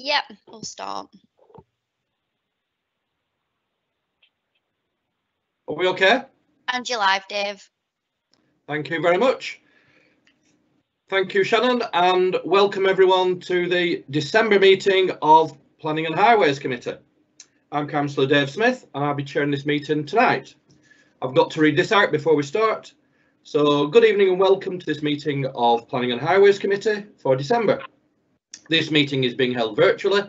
Yep, we'll start. Are we okay? And you're live, Dave. Thank you very much. Thank you, Shannon, and welcome everyone to the December meeting of Planning and Highways Committee. I'm Councillor Dave Smith and I'll be chairing this meeting tonight. I've got to read this out before we start. So good evening and welcome to this meeting of Planning and Highways Committee for December. This meeting is being held virtually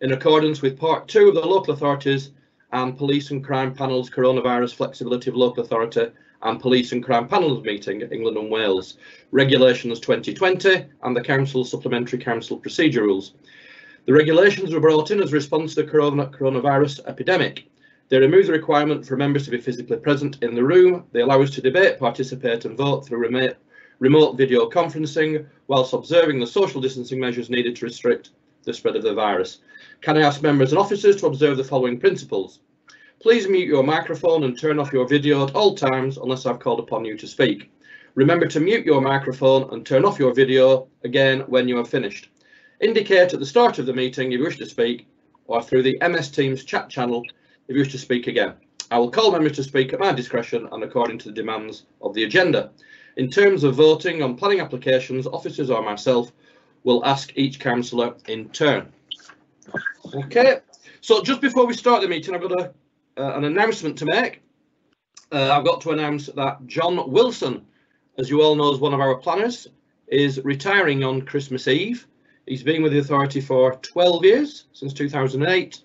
in accordance with Part 2 of the Local Authorities and Police and Crime Panels Coronavirus Flexibility of Local Authority and Police and Crime Panels meeting, England and Wales, Regulations 2020 and the Council's Supplementary Council Procedure Rules. The regulations were brought in as a response to the coronavirus epidemic. They remove the requirement for members to be physically present in the room. They allow us to debate, participate and vote through remote video conferencing whilst observing the social distancing measures needed to restrict the spread of the virus. Can I ask members and officers to observe the following principles? Please mute your microphone and turn off your video at all times unless I've called upon you to speak. Remember to mute your microphone and turn off your video again when you have finished. Indicate at the start of the meeting if you wish to speak or through the MS Teams chat channel if you wish to speak again. I will call members to speak at my discretion and according to the demands of the agenda. In terms of voting on planning applications, officers or myself will ask each councillor in turn. Okay, so just before we start the meeting, I've got an announcement to make. I've got to announce that John Wilson, as you all know, is one of our planners, is retiring on Christmas Eve. He's been with the authority for 12 years, since 2008,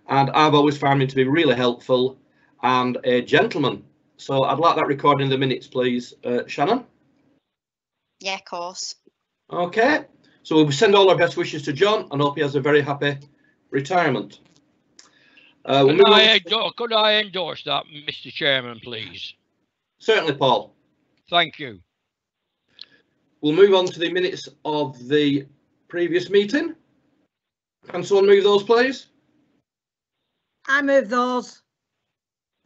and I've always found him to be really helpful and a gentleman. So I'd like that recorded in the minutes, please, Shannon. Yeah, of course. Okay, so we'll send all our best wishes to John and hope he has a very happy retirement. Could I endorse that, Mr. Chairman, please? Certainly, Paul. Thank you. We'll move on to the minutes of the previous meeting. Can someone move those, please? I move those.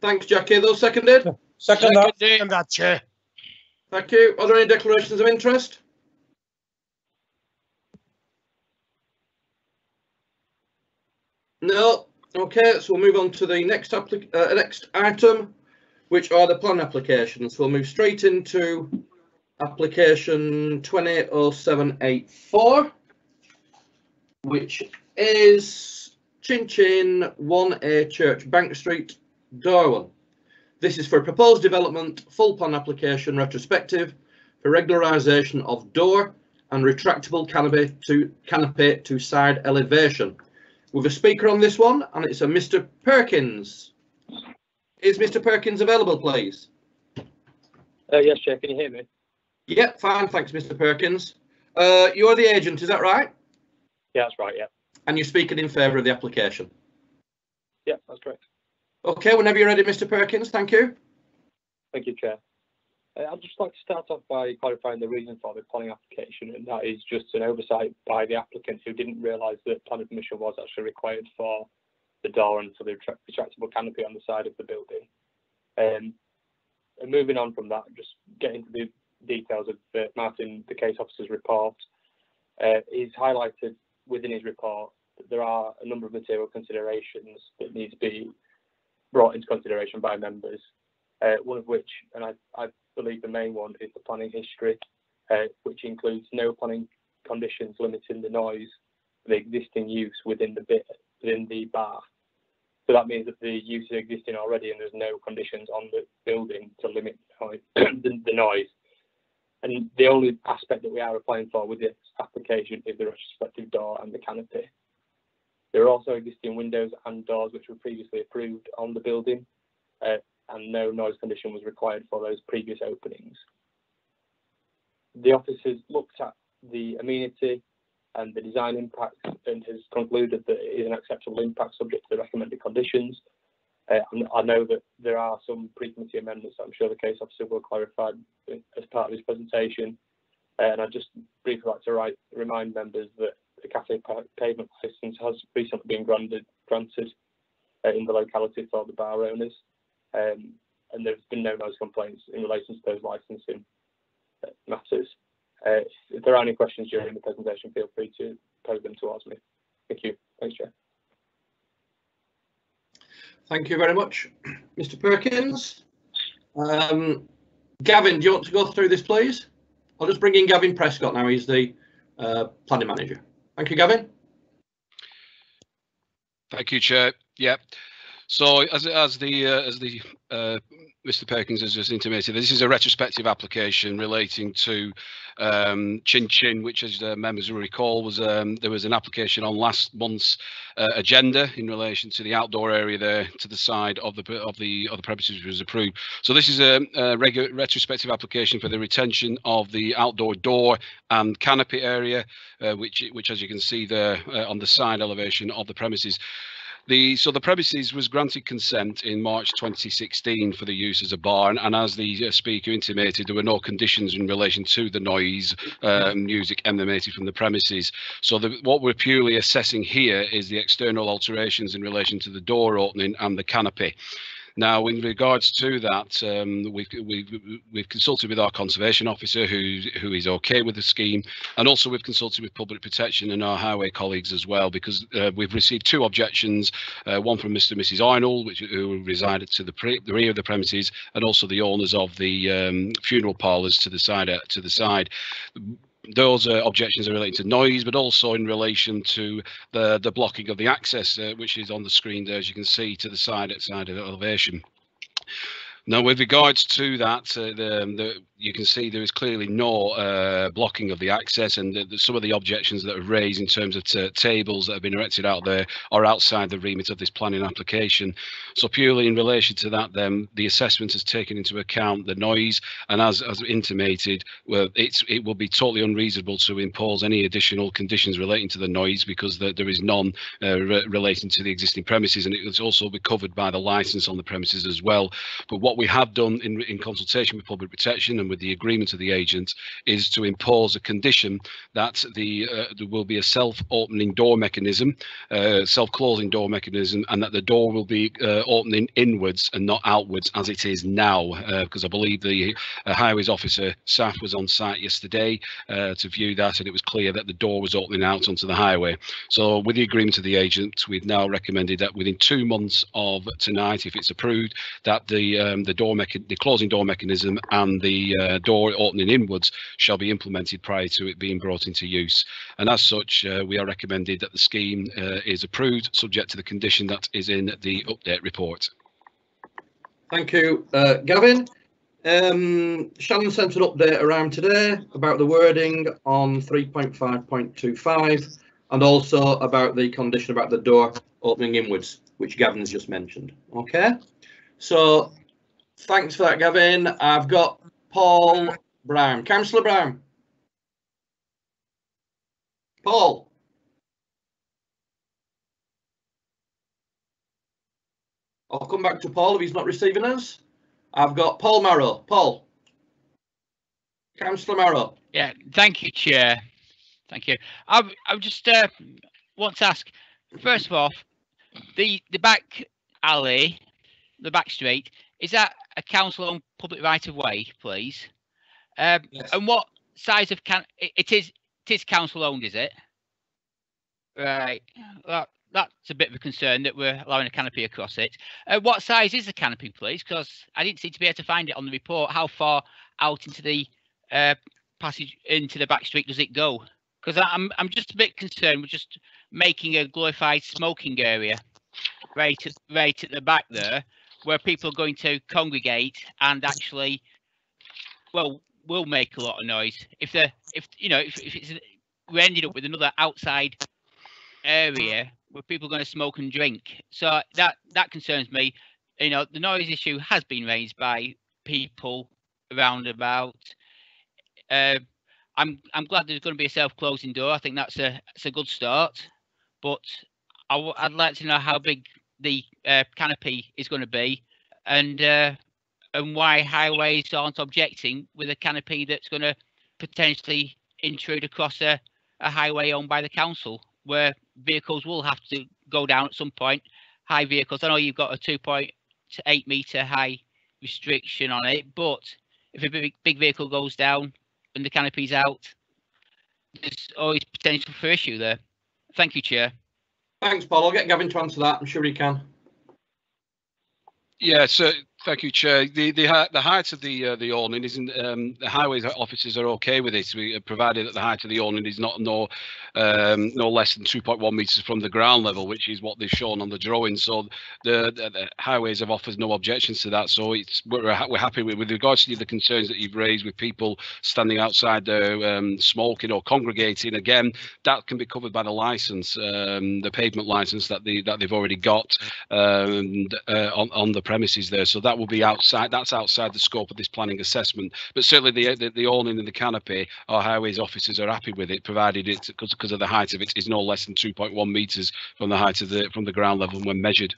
Thanks, Jackie. Those seconded? Second that, Chair. Thank you. Are there any declarations of interest? No. Okay, so we'll move on to the next item, which are the plan applications. So we'll move straight into application 200784, which is Chin Chin 1A Church Bank Street, Darwin. This is for a proposed development full plan application retrospective for regularisation of door and retractable canopy to side elevation. With a speaker on this one, and it's a Mr. Perkins. Is Mr. Perkins available, please? Yes, Chair. Can you hear me? Yeah, fine. Thanks, Mr. Perkins. You're the agent, is that right? Yeah, that's right. Yeah. And you're speaking in favour of the application? Yeah, that's correct. Okay, whenever you're ready, Mr. Perkins. Thank you. Thank you, Chair. I'd just like to start off by clarifying the reason for the planning application, and that is just an oversight by the applicant who didn't realise that planning permission was actually required for the door and for the retractable canopy on the side of the building. And moving on from that, just getting to the details of Martin, the case officer's report. He's highlighted within his report that there are a number of material considerations that need to be brought into consideration by members. One of which, and I believe the main one, is the planning history, which includes no planning conditions limiting the noise of the existing use within the bar. So that means that the use is existing already and there's no conditions on the building to limit the noise. And the only aspect that we are applying for with this application is the retrospective door and the canopy. There are also existing windows and doors which were previously approved on the building, and no noise condition was required for those previous openings. The office has looked at the amenity and the design impact and has concluded that it is an acceptable impact subject to the recommended conditions. I know that there are some pre-committee amendments that I'm sure the case officer will clarify as part of his presentation. And I'd just briefly like to remind members that the cafe pavement licence has recently been granted in the locality for the bar owners. And there's been no noise complaints in relation to those licensing matters. If there are any questions during the presentation, feel free to pose them towards me. Thank you. Thanks, Chair. Thank you very much, Mr. Perkins. Gavin, do you want to go through this, please? I'll just bring in Gavin Prescott now. He's the planning manager. Thank you, Gavin. Thank you, Chair. Yeah. So as the Mr. Perkins has just intimated, this is a retrospective application relating to Chin Chin, which, as members will recall, was there was an application on last month's agenda in relation to the outdoor area there to the side of the premises, which was approved. So this is a retrospective application for the retention of the outdoor door and canopy area, which as you can see there on the side elevation of the premises. So the premises was granted consent in March 2016 for the use as a barn, and as the speaker intimated, there were no conditions in relation to the noise music emanated from the premises. So what we're purely assessing here is the external alterations in relation to the door opening and the canopy. Now, in regards to that, we've consulted with our conservation officer, who is okay with the scheme, and also we've consulted with public protection and our highway colleagues as well, because we've received 2 objections, one from Mr. and Mrs. Arnold, who resided to the rear of the premises, and also the owners of the funeral parlours to the side. Those objections are relating to noise, but also in relation to the blocking of the access, which is on the screen there, as you can see, to the side of the elevation. Now, with regards to that, you can see there is clearly no blocking of the access, and some of the objections that are raised in terms of tables that have been erected out there are outside the remit of this planning application. So purely in relation to that, then the assessment has taken into account the noise, and as intimated, well, it will be totally unreasonable to impose any additional conditions relating to the noise, because there is none relating to the existing premises, and it will also be covered by the licence on the premises as well. But what we have done in consultation with public protection and with the agreement of the agent is to impose a condition that there will be a self-opening door mechanism, self-closing door mechanism, and that the door will be opening inwards and not outwards as it is now, because I believe the highways officer staff was on site yesterday to view that, and it was clear that the door was opening out onto the highway. So with the agreement of the agent, we've now recommended that within 2 months of tonight, if it's approved, that the closing door mechanism and the door opening inwards shall be implemented prior to it being brought into use. And as such, we are recommended that the scheme is approved, subject to the condition that is in the update report. Thank you, Gavin. Shannon sent an update around today about the wording on 3.5.25 and also about the condition about the door opening inwards, which Gavin's just mentioned. Okay, so thanks for that, Gavin. I've got Paul Brown. Councillor Brown. Paul. I'll come back to Paul if he's not receiving us. I've got Paul Marrow. Paul. Councillor Marrow. Yeah, thank you, Chair. Thank you. I just want to ask, first of all, the back alley, the back street, is that a council-owned public right-of-way, please? Yes. And what size of it is council-owned, is it? Right. Well, that's a bit of a concern that we're allowing a canopy across it. What size is the canopy, please? Because I didn't seem to be able to find it on the report. How far out into the passage into the back street does it go? Because I'm just a bit concerned with just making a glorified smoking area right at the back there, where people are going to congregate and actually, well, will make a lot of noise. If we ended up with another outside area where people are going to smoke and drink, so that concerns me. You know, the noise issue has been raised by people around about. I'm glad there's going to be a self-closing door. I think that's a good start, but I'd like to know how big the canopy is going to be, and why highways aren't objecting with a canopy that's going to potentially intrude across a highway owned by the council, where vehicles will have to go down at some point. High vehicles, I know you've got a 2.8 metre high restriction on it, but if a big vehicle goes down and the canopy's out, there's always potential for issue there. Thank you, Chair. Thanks, Paul. I'll get Gavin to answer that. I'm sure he can. Yeah, so thank you, Chair. The height of the awning isn't. The highways officers are okay with it, provided that the height of the awning is not no less than 2.1 metres from the ground level, which is what they've shown on the drawing. So the highways have offered no objections to that. So we're happy with regards to the concerns that you've raised with people standing outside there smoking or congregating. Again, that can be covered by the licence, the pavement licence that they've already got on the premises there. So that will be outside. That's outside the scope of this planning assessment. But certainly the awning and the canopy, our highways officers are happy with it, provided it because of the height of it is no less than 2.1 metres from the height of from the ground level when measured.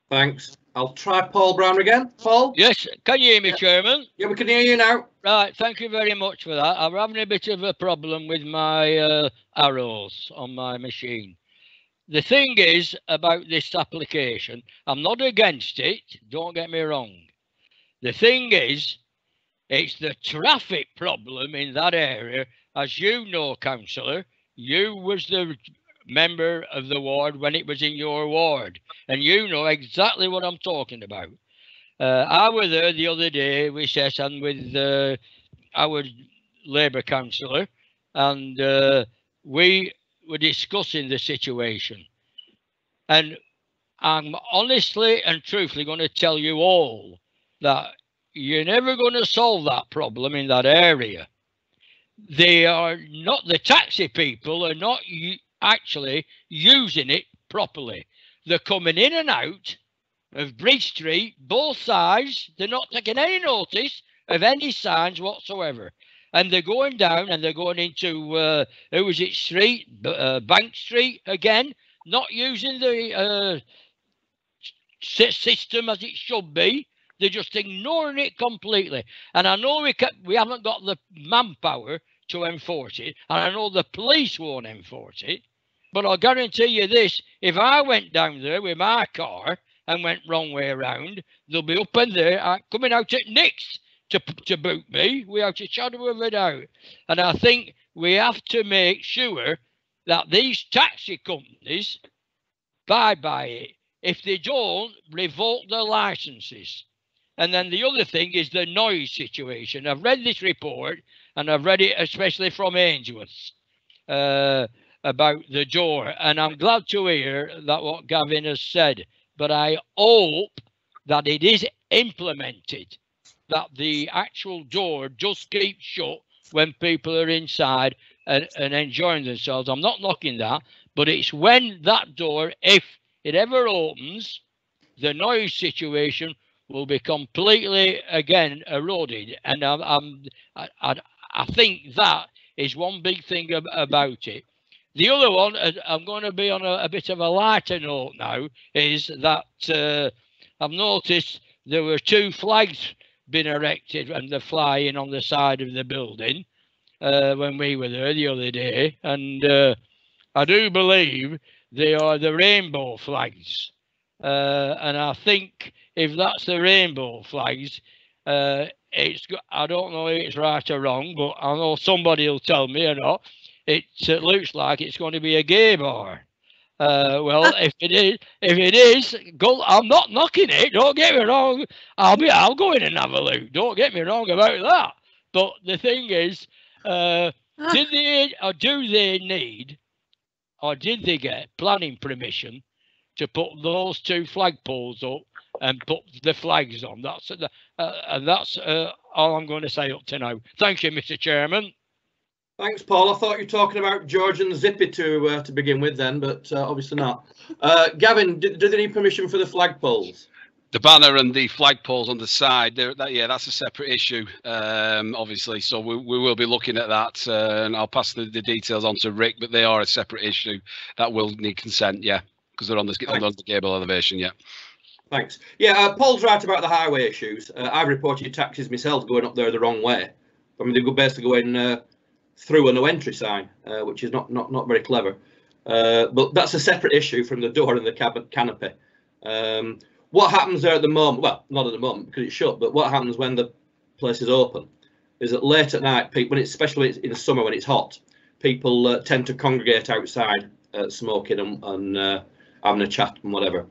Thanks. I'll try Paul Brown again. Paul? Yes, can you hear me, Chairman? Yeah, we can hear you now. Right, thank you very much for that. I'm having a bit of a problem with my arrows on my machine. The thing is about this application, I'm not against it, don't get me wrong. The thing is, it's the traffic problem in that area. As you know, councillor, you was the member of the ward when it was in your ward, and you know exactly what I'm talking about. I was there the other day with Seth and with our Labour councillor, and we were discussing the situation. And I'm honestly and truthfully going to tell you all that you're never going to solve that problem in that area. They are not, the taxi people are not actually using it properly. They're coming in and out of Bridge Street, both sides. They're not taking any notice of any signs whatsoever. And they're going down and they're going into, who was it, Street, Bank Street again, not using the system as it should be. They're just ignoring it completely. And I know we haven't got the manpower to enforce it, and I know the police won't enforce it. But I'll guarantee you this, if I went down there with my car and went wrong way around, they'll be up in there coming out at Nick's to boot me without a shadow of a doubt. And I think we have to make sure that these taxi companies abide by it. If they don't, revoke their licenses. And then the other thing is the noise situation. I've read this report, and I've read it especially from Ainsworth about the door. And I'm glad to hear that what Gavin has said. But I hope that it is implemented, that the actual door just keeps shut when people are inside and enjoying themselves. I'm not knocking that, but it's when that door, if it ever opens, the noise situation will be completely again eroded. And I think that is one big thing about it. The other one, I'm going to be on a bit of a lighter note now, is that I've noticed there were 2 flags being erected and they're flying on the side of the building when we were there the other day. And I do believe they are the rainbow flags. And I think if that's the rainbow flags, I don't know if it's right or wrong, but I know somebody will tell me or not. It looks like it's going to be a gay bar. Well, if it is, go. I'm not knocking it. Don't get me wrong. I'll go in and have a look. Don't get me wrong about that. But the thing is, did they or do they need, or did they get planning permission to put those 2 flagpoles up and put the flags on? That's all I'm going to say up to now. Thank you, Mr. Chairman. Thanks, Paul. I thought you were talking about George and Zippy to begin with then, but obviously not. Gavin, do they need permission for the flagpoles? The banner and the flagpoles on the side, that's a separate issue, obviously. So we will be looking at that, and I'll pass the details on to Rick, but they are a separate issue that will need consent, yeah, because they're on the gable elevation, yeah. Thanks. Yeah, Paul's right about the highway issues. I've reported taxis myself going up there the wrong way. I mean, they go basically going through a no entry sign, which is not very clever. But that's a separate issue from the door and the canopy. What happens there at the moment? Well, not at the moment because it's shut. But what happens when the place is open is that late at night, people, especially in the summer when it's hot, people tend to congregate outside smoking and having a chat and whatever.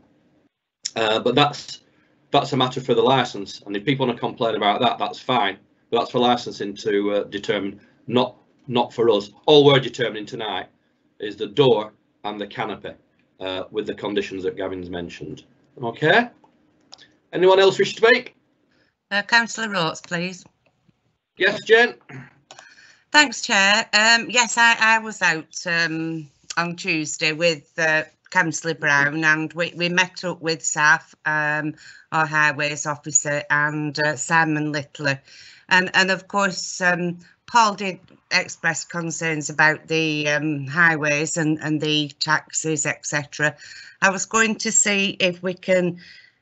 But that's a matter for the licence, and if people want to complain about that, that's fine. But that's for licensing to determine, not for us. All we're determining tonight is the door and the canopy with the conditions that Gavin's mentioned. Okay. Anyone else wish to speak? Councillor Rhodes, please. Yes, Jane. Thanks, Chair. Yes, I was out on Tuesday with Councillor Brown, and we met up with Saf, our highways officer, and Simon Littler, and of course Paul did express concerns about the highways and the taxis, etc. I was going to see if we can,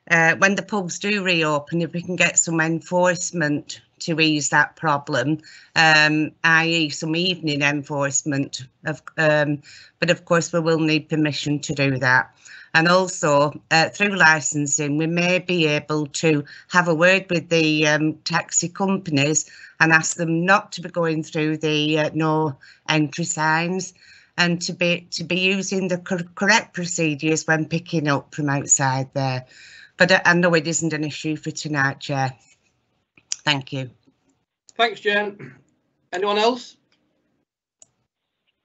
when the pubs do reopen, if we can get some enforcement to ease that problem, i.e. some evening enforcement. But of course we will need permission to do that. And also through licensing, we may be able to have a word with the taxi companies and ask them not to be going through the no entry signs, and to be using the correct procedures when picking up from outside there. But I know it isn't an issue for tonight, Chair. Thank you. Thanks, Jen. Anyone else?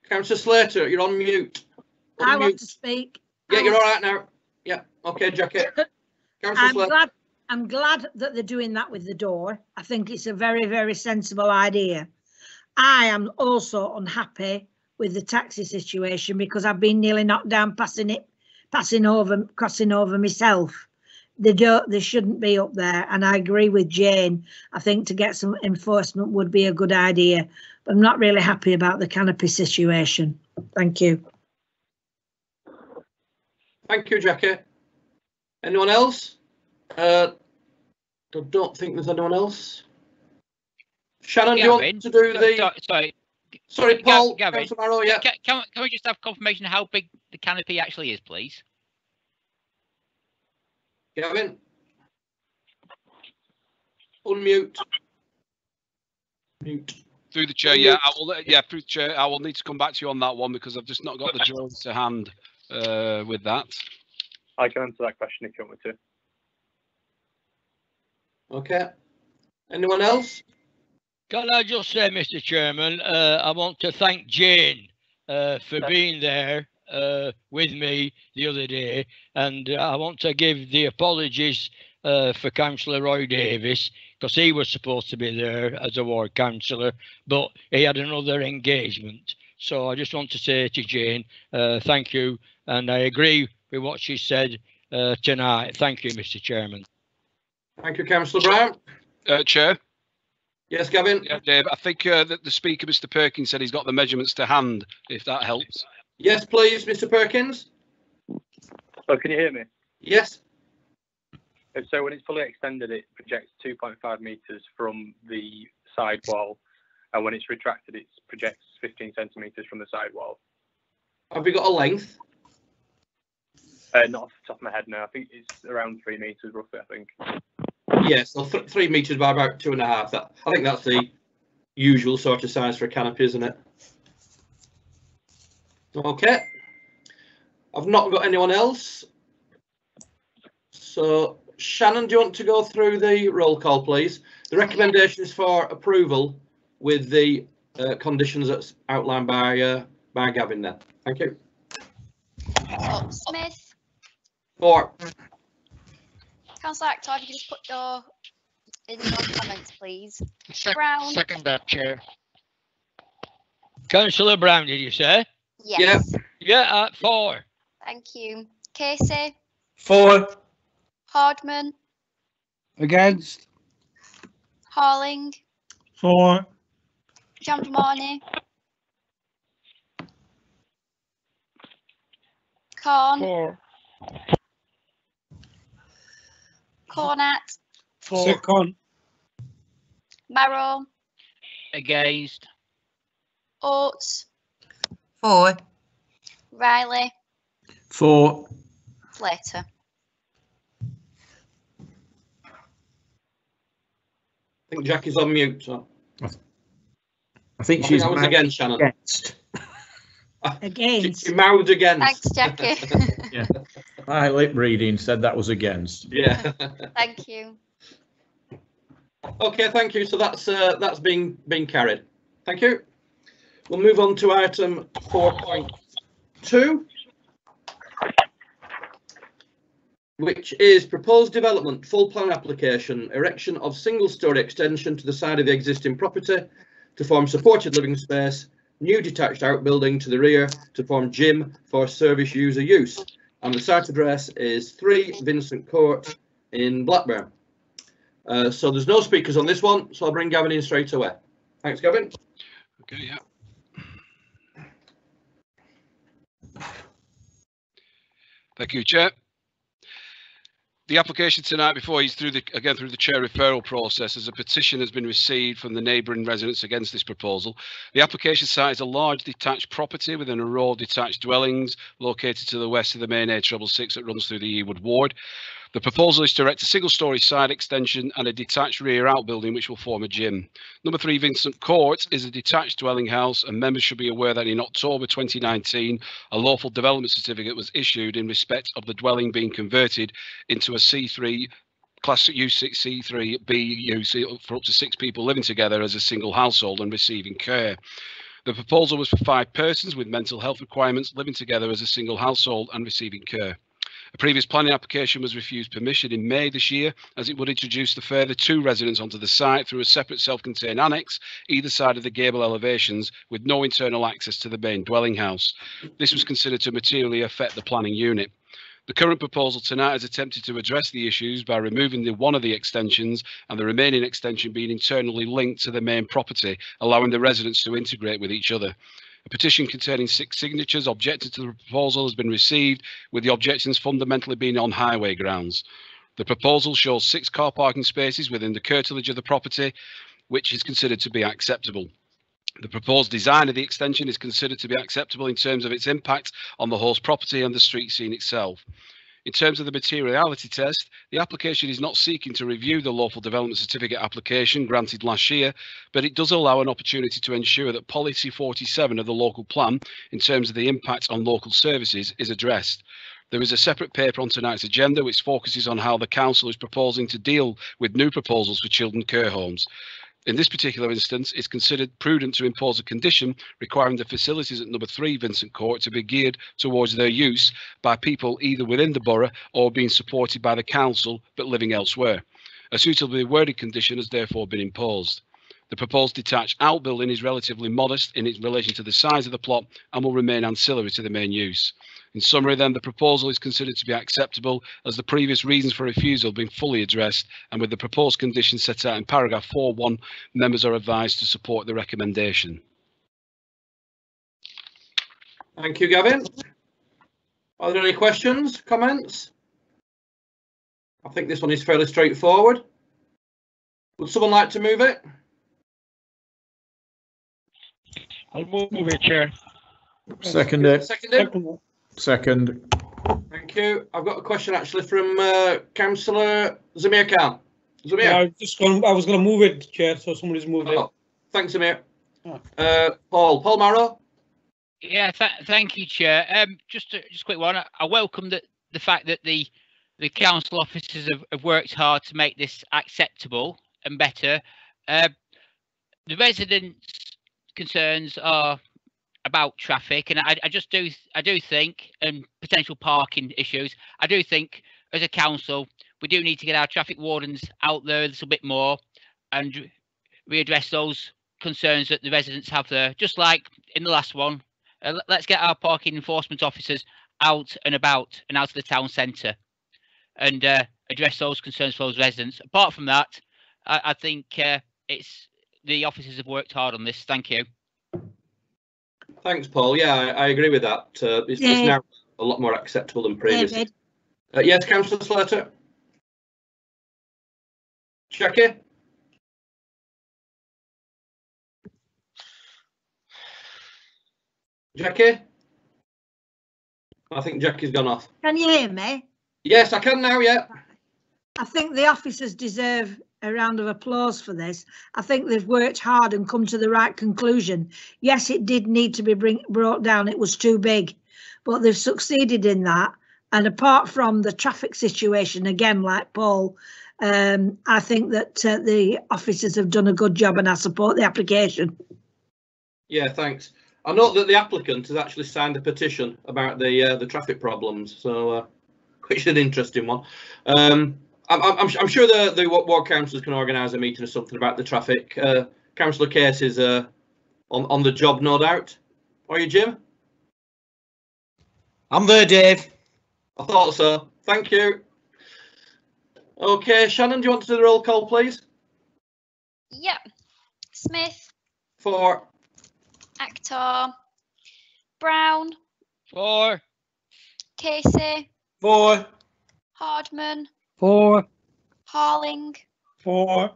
Councillor Slater, you're on mute. I want to speak. Yeah, you're all right now. Yeah, okay, Jackie. I'm glad that they're doing that with the door. I think it's a very, very sensible idea. I am also unhappy with the taxi situation because I've been nearly knocked down crossing over myself. They shouldn't be up there, and I agree with Jane. I think to get some enforcement would be a good idea, but I'm not really happy about the canopy situation. Thank you. Thank you, Jackie. Anyone else? I don't think there's anyone else. Shannon, do you want to do the... Sorry, Paul. Gavin, tomorrow, yeah. Can we just have confirmation of how big the canopy actually is, please? Gavin, unmute. Mute. Through the chair, yeah, I will. Yeah, through the chair, I will need to come back to you on that one because I've just not got the drawings to hand with that. I can answer that question if you want me to. Okay. Anyone else? Can I just say, Mr. Chairman, I want to thank Jane for being there with me the other day, and I want to give the apologies for Councillor Roy Davis, because he was supposed to be there as a ward councillor, but he had another engagement. So I just want to say to Jane, thank you, and I agree with what she said tonight. Thank you, Mr. Chairman. Thank you, Councillor Brown. Chair. Yes, Gavin. Yeah, Dave. I think that the speaker, Mr. Perkins, said he's got the measurements to hand. If that helps. Yes, please, Mr. Perkins. Oh, can you hear me? Yes. So when it's fully extended, it projects 2.5 metres from the side wall, and when it's retracted, it projects 15 centimetres from the side wall. Have we got a length? Not off the top of my head now. I think it's around 3 metres roughly, I think. Yes, so 3 metres by about 2.5. I think that's the usual sort of size for a canopy, isn't it? Okay. I've not got anyone else. So, Shannon, do you want to go through the roll call, please? The recommendation is for approval with the conditions that's outlined by Gavin there. Thank you. So, Smith. 4. Councillor Actor, if you could just put in your comments, please. Brown. Second that, Chair. Councillor Brown, did you say? Yes. Yeah, 4. Thank you. Casey. 4. Hardman. Against. Harling. 4. Jamdamani. Corn. 4. Cornett. 4. Second. Marrow. Against. Oates. 4. Riley. 4. Slater. I think Jackie's on mute. So. I think she's again, Shannon. Against. Against. She mouthed against. Thanks, Jackie. Yeah. My lip reading said that was against. Yeah. Thank you. Okay, thank you. So that's been carried. Thank you. We'll move on to item 4.2, which is proposed development, full plan application, erection of single-storey extension to the side of the existing property to form supported living space, new detached outbuilding to the rear to form gym for service user use. And the site address is 3 Vincent Court in Blackburn. So there's no speakers on this one, so I'll bring Gavin in straight away. Thanks, Gavin. Okay, yeah. Thank you, Chair. The application tonight before you through the chair referral process, as a petition has been received from the neighbouring residents against this proposal. The application site is a large detached property within a row of detached dwellings located to the west of the main A666 that runs through the Ewood ward. The proposal is to erect a single-storey side extension and a detached rear outbuilding which will form a gym. Number 3 Vincent Court is a detached dwelling house, and members should be aware that in October 2019 a lawful development certificate was issued in respect of the dwelling being converted into a C3 Class U6 C3B use for up to 6 people living together as a single household and receiving care. The proposal was for 5 persons with mental health requirements living together as a single household and receiving care. A previous planning application was refused permission in May this year, as it would introduce the further 2 residents onto the site through a separate self-contained annex either side of the gable elevations with no internal access to the main dwelling house. This was considered to materially affect the planning unit. The current proposal tonight has attempted to address the issues by removing one of the extensions and the remaining extension being internally linked to the main property, allowing the residents to integrate with each other. A petition containing 6 signatures objecting to the proposal has been received, with the objections fundamentally being on highway grounds. The proposal shows 6 car parking spaces within the curtilage of the property, which is considered to be acceptable. The proposed design of the extension is considered to be acceptable in terms of its impact on the host property and the street scene itself. In terms of the materiality test, the application is not seeking to review the lawful development certificate application granted last year, but it does allow an opportunity to ensure that policy 47 of the local plan, in terms of the impact on local services, is addressed. There is a separate paper on tonight's agenda which focuses on how the council is proposing to deal with new proposals for children care homes. In this particular instance, it's considered prudent to impose a condition requiring the facilities at number 3 Vincent Court to be geared towards their use by people either within the borough or being supported by the council but living elsewhere. A suitably worded condition has therefore been imposed. The proposed detached outbuilding is relatively modest in its relation to the size of the plot and will remain ancillary to the main use. In summary then, the proposal is considered to be acceptable as the previous reasons for refusal have been fully addressed, and with the proposed conditions set out in paragraph 4.1, members are advised to support the recommendation. Thank you, Gavin. Are there any questions, comments? I think this one is fairly straightforward. Would someone like to move it? I'll move it, Chair. Second it. Seconded? Second. Thank you. I've got a question actually from Councillor Zamir Khan. Zamir. Yeah, I was going to move it, Chair, so somebody's moved it. Thanks, Zamir. Paul Marrow. Yeah, thank you, Chair. Just a quick one. I welcome the fact that the council officers have worked hard to make this acceptable and better. The residents' concerns are about traffic, and I do think, and potential parking issues, I do think as a council we do need to get our traffic wardens out there a little bit more and readdress those concerns that the residents have there, just like in the last one. Let's get our parking enforcement officers out and about and out of the town centre and address those concerns for those residents. Apart from that, I think it's the officers have worked hard on this. Thank you. Thanks, Paul. Yeah, I agree with that. It's now a lot more acceptable than previously. Yes, Councillor Slater. Jackie. Jackie? I think Jackie's gone off. Can you hear me? Yes, I can now, yeah. I think the officers deserve a round of applause for this. I think they've worked hard and come to the right conclusion. Yes, it did need to be brought down. It was too big, but they've succeeded in that. And apart from the traffic situation, again, like Paul, I think that the officers have done a good job, and I support the application. Yeah, thanks. I note that the applicant has actually signed a petition about the traffic problems, so which is an interesting one. I'm sure the ward councillors can organise a meeting or something about the traffic. Councillor Case is on the job, no doubt. Are you, Jim? I'm there, Dave. I thought so. Thank you. Okay, Shannon, do you want to do the roll call, please? Yep. Smith. 4. Actor. Brown. 4. Casey. 4. Hardman. 4. Harling. 4.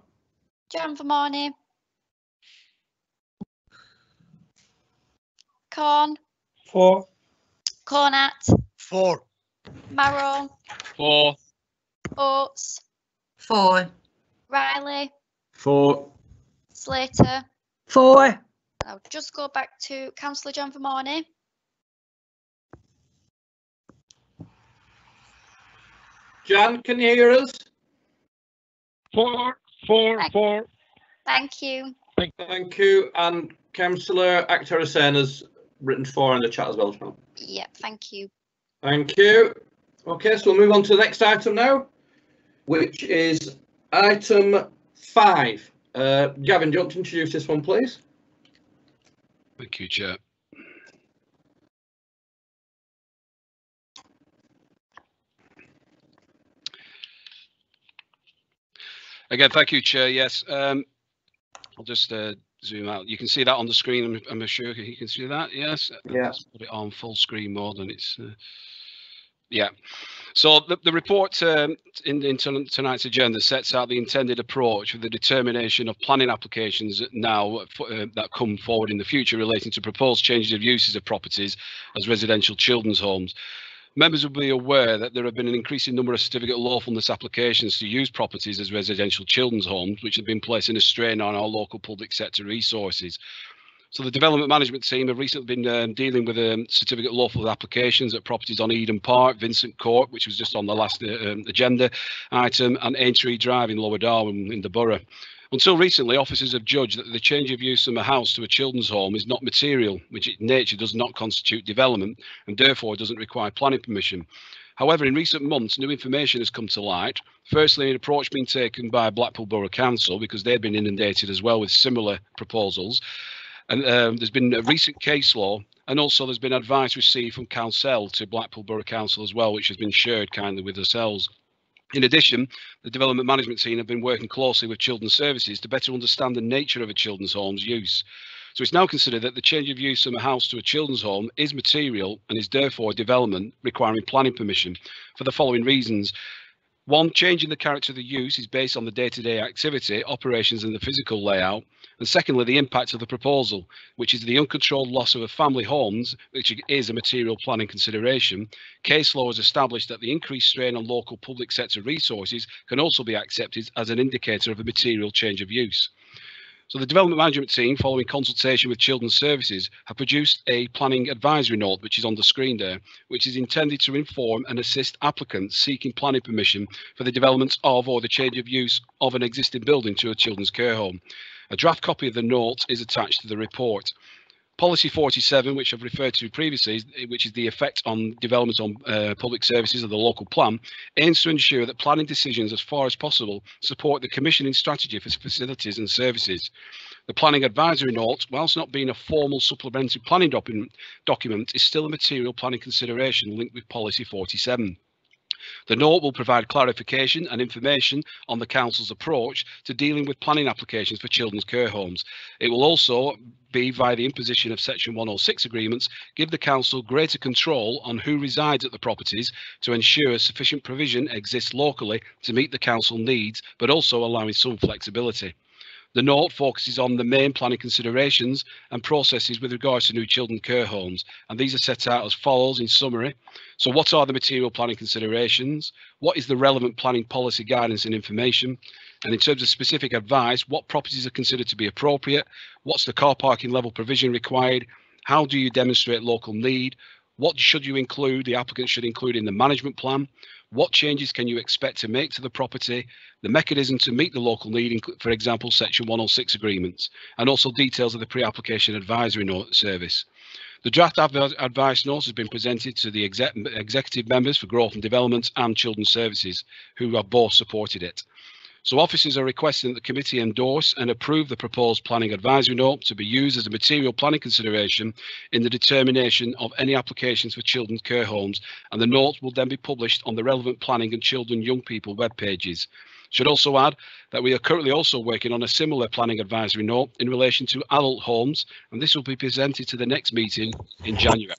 John Vermani. Corn. 4. Cornat. 4. Marrow. 4. Oates. 4. Riley. 4. Slater. 4. I'll just go back to Councillor John Vermani. Jan, can you hear us? 4. Thank you. Thank you. And Councillor Akhtar Hussain has written 4 in the chat as well, Sean. Yep, thank you. Thank you. Okay, so we'll move on to the next item now, which is item 5. Gavin, do you want to introduce this one, please? Thank you, Chair. Again, thank you, Chair. Yes, I'll just zoom out. You can see that on the screen. I'm sure you can see that. Yes. Yeah. Let's put it on full screen mode, and it's. Yeah. So the report in tonight's agenda sets out the intended approach for the determination of planning applications now that come forward in the future relating to proposed changes of uses of properties as residential children's homes. Members will be aware that there have been an increasing number of certificate of lawfulness applications to use properties as residential children's homes, which have been placing a strain on our local public sector resources. So the development management team have recently been dealing with certificate of lawful applications at properties on Eden Park, Vincent Court, which was just on the last agenda item, and Aintree Drive in Lower Darwin in the borough. Until recently, officers have judged that the change of use from a house to a children's home is not material, which in nature does not constitute development and therefore doesn't require planning permission. However, in recent months, new information has come to light. Firstly, an approach being taken by Blackpool Borough Council, because they've been inundated as well with similar proposals. And there's been a recent case law, and also there's been advice received from Council to Blackpool Borough Council as well, which has been shared kindly with ourselves. In addition, the development management team have been working closely with children's services to better understand the nature of a children's home's use. So it's now considered that the change of use from a house to a children's home is material and is therefore a development requiring planning permission for the following reasons. 1, changing the character of the use is based on the day-to-day activity, operations and the physical layout. And secondly, the impact of the proposal, which is the uncontrolled loss of a family homes, which is a material planning consideration. Case law has established that the increased strain on local public sector resources can also be accepted as an indicator of a material change of use. So the development management team, following consultation with children's services, have produced a planning advisory note, which is on the screen there, which is intended to inform and assist applicants seeking planning permission for the development of or the change of use of an existing building to a children's care home. A draft copy of the note is attached to the report. Policy 47, which I've referred to previously, which is the effect on development on public services of the local plan, aims to ensure that planning decisions as far as possible support the commissioning strategy for facilities and services. The planning advisory note, whilst not being a formal supplementary planning document, is still a material planning consideration linked with Policy 47. The note will provide clarification and information on the Council's approach to dealing with planning applications for children's care homes. It will also be, via the imposition of Section 106 agreements, give the Council greater control on who resides at the properties to ensure sufficient provision exists locally to meet the Council needs, but also allowing some flexibility. The note focuses on the main planning considerations and processes with regards to new children's care homes, and these are set out as follows in summary. So what are the material planning considerations? What is the relevant planning policy guidance and information? And in terms of specific advice, what properties are considered to be appropriate? What's the car parking level provision required? How do you demonstrate local need? What should you include, the applicant should include in the management plan? What changes can you expect to make to the property? The mechanism to meet the local need, for example, Section 106 agreements, and also details of the pre-application advisory note service. The draft advice note has been presented to the executive members for Growth and Development and Children's Services, who have both supported it. So officers are requesting that the committee endorse and approve the proposed planning advisory note to be used as a material planning consideration in the determination of any applications for children's care homes, and the note will then be published on the relevant planning and children young people web pages. Should also add that we are currently also working on a similar planning advisory note in relation to adult homes, and this will be presented to the next meeting in January.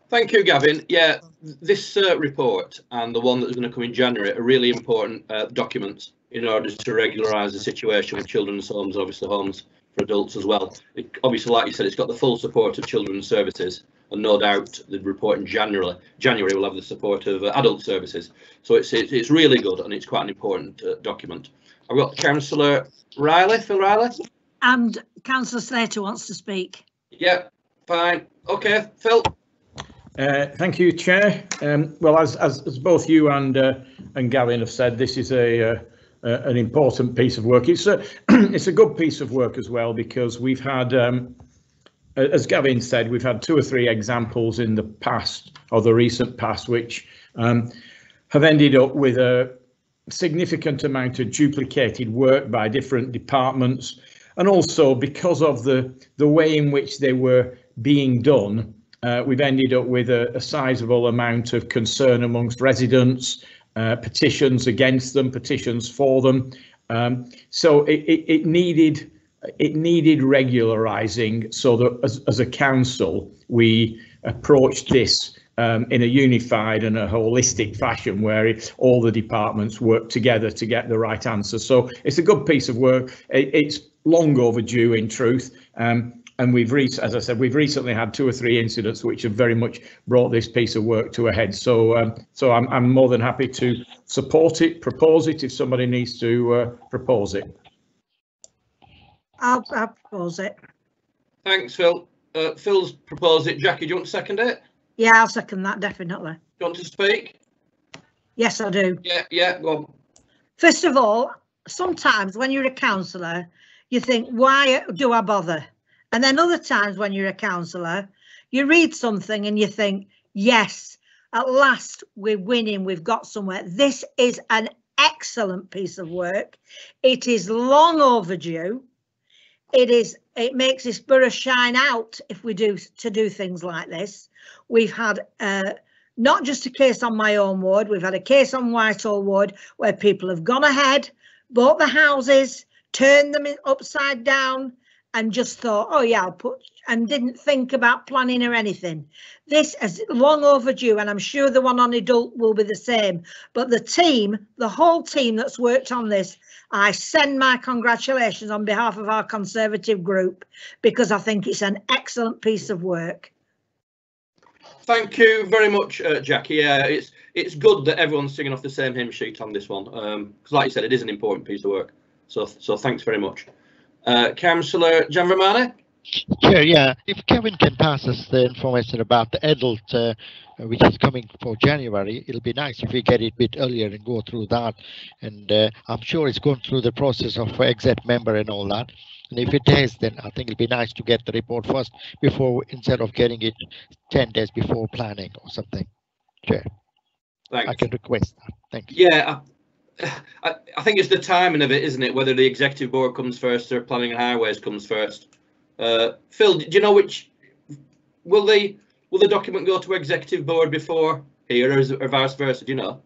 Thank you, Gavin. Yeah, this report and the one that's going to come in January are really important documents in order to regularise the situation with children's homes, obviously homes for adults as well. Obviously, like you said, it's got the full support of Children's Services, and no doubt the report in January will have the support of Adult Services. So it's really good, and it's quite an important document. I've got Councillor Riley, Phil Riley. And Councillor Slater wants to speak. Yeah, fine. Okay, Phil. Thank you, Chair. Well, as both you and Gavin have said, this is an important piece of work. It's a good piece of work as well, because we've had, as Gavin said, we've had 2 or 3 examples in the past, or the recent past, which have ended up with a significant amount of duplicated work by different departments, and also because of the way in which they were being done. We've ended up with a sizable amount of concern amongst residents, petitions against them, petitions for them. So it needed regularising, so that as a council we approached this in a unified and a holistic fashion, where all the departments work together to get the right answer. So it's a good piece of work. It's long overdue, in truth. And as I said, we've recently had 2 or 3 incidents which have very much brought this piece of work to a head. So I'm more than happy to support it, propose it if somebody needs to propose it. I'll propose it. Thanks, Phil. Phil's proposed it. Jackie, do you want to second it? Yeah, I'll second that, definitely. Do you want to speak? Yes, I do. Yeah, go on. First of all, sometimes when you're a councillor, you think, why do I bother? And then other times when you're a councillor, you read something and you think, yes, at last we're winning, we've got somewhere. This is an excellent piece of work. It is long overdue. It makes this borough shine out if we do things like this. We've had not just a case on my own ward, we've had a case on Whitehall ward where people have gone ahead, bought the houses, turned them upside down, and just thought, oh yeah, and didn't think about planning or anything. This is long overdue, and I'm sure the one on adult will be the same. But the whole team that's worked on this, I send my congratulations on behalf of our Conservative group, because I think it's an excellent piece of work. Thank you very much, Jackie. Yeah, it's good that everyone's singing off the same hymn sheet on this one, because like you said, it is an important piece of work. So thanks very much. Councillor Gianvermani? Chair, yeah, if Kevin can pass us the information about the adult, which is coming for January, it'll be nice if we get it a bit earlier and go through that. And I'm sure it's going through the process of exec member and all that. And if it is, then I think it'll be nice to get the report first instead of getting it 10 days before planning or something. Chair, thanks. I can request that. Thank you. Yeah. I think it's the timing of it, isn't it? Whether the executive board comes first or planning and highways comes first. Phil, do you know which will the document go to executive board before here, or vice versa? Do you know?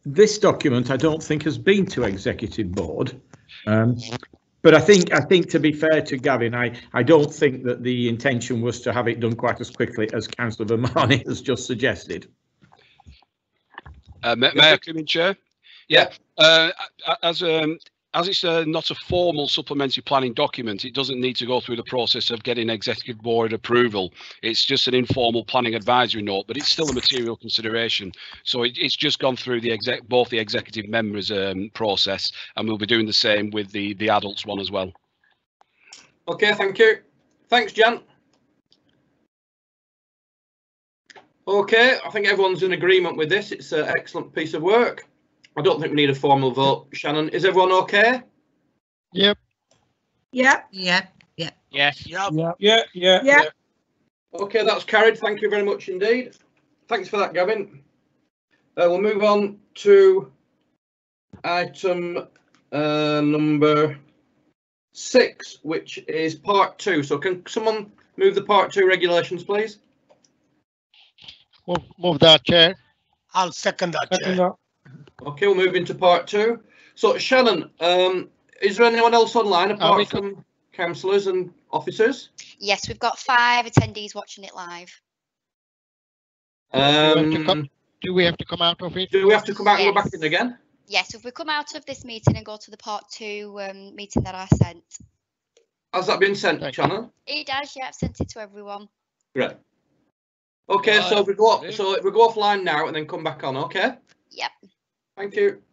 This document, I don't think, has been to executive board. But I think to be fair to Gavin, I don't think that the intention was to have it done quite as quickly as Councillor Vermani has just suggested. May I come in, Chair? Yeah. As as it's not a formal supplementary planning document, it doesn't need to go through the process of getting executive board approval. It's just an informal planning advisory note, but it's still a material consideration. So it's just gone through the both the executive members process, and we'll be doing the same with the adults one as well. Okay, thank you. Thanks, Jan. Okay, I think everyone's in agreement with this. It's an excellent piece of work. I don't think we need a formal vote. Shannon, is everyone okay? Yep. Yep. Yep. Yep. Yes. Yeah. Okay, that's carried. Thank you very much indeed. Thanks for that, Gavin. We'll move on to item number 6, which is part 2. So can someone move the part 2 regulations, please? Move that, Chair. I'll second that, Chair. Second that. Okay, we'll move into part 2. So Shannon, is there anyone else online apart from councillors and officers? Yes, we've got 5 attendees watching it live. Do we have to come out of it? Do we have to come out and go back in again? Yes, if we come out of this meeting and go to the part 2 meeting that I sent. Has that been sent, Shannon? It has, yeah, I've sent it to everyone. Great. Okay, so if we go offline now and then come back on, okay? Yep. Thank you.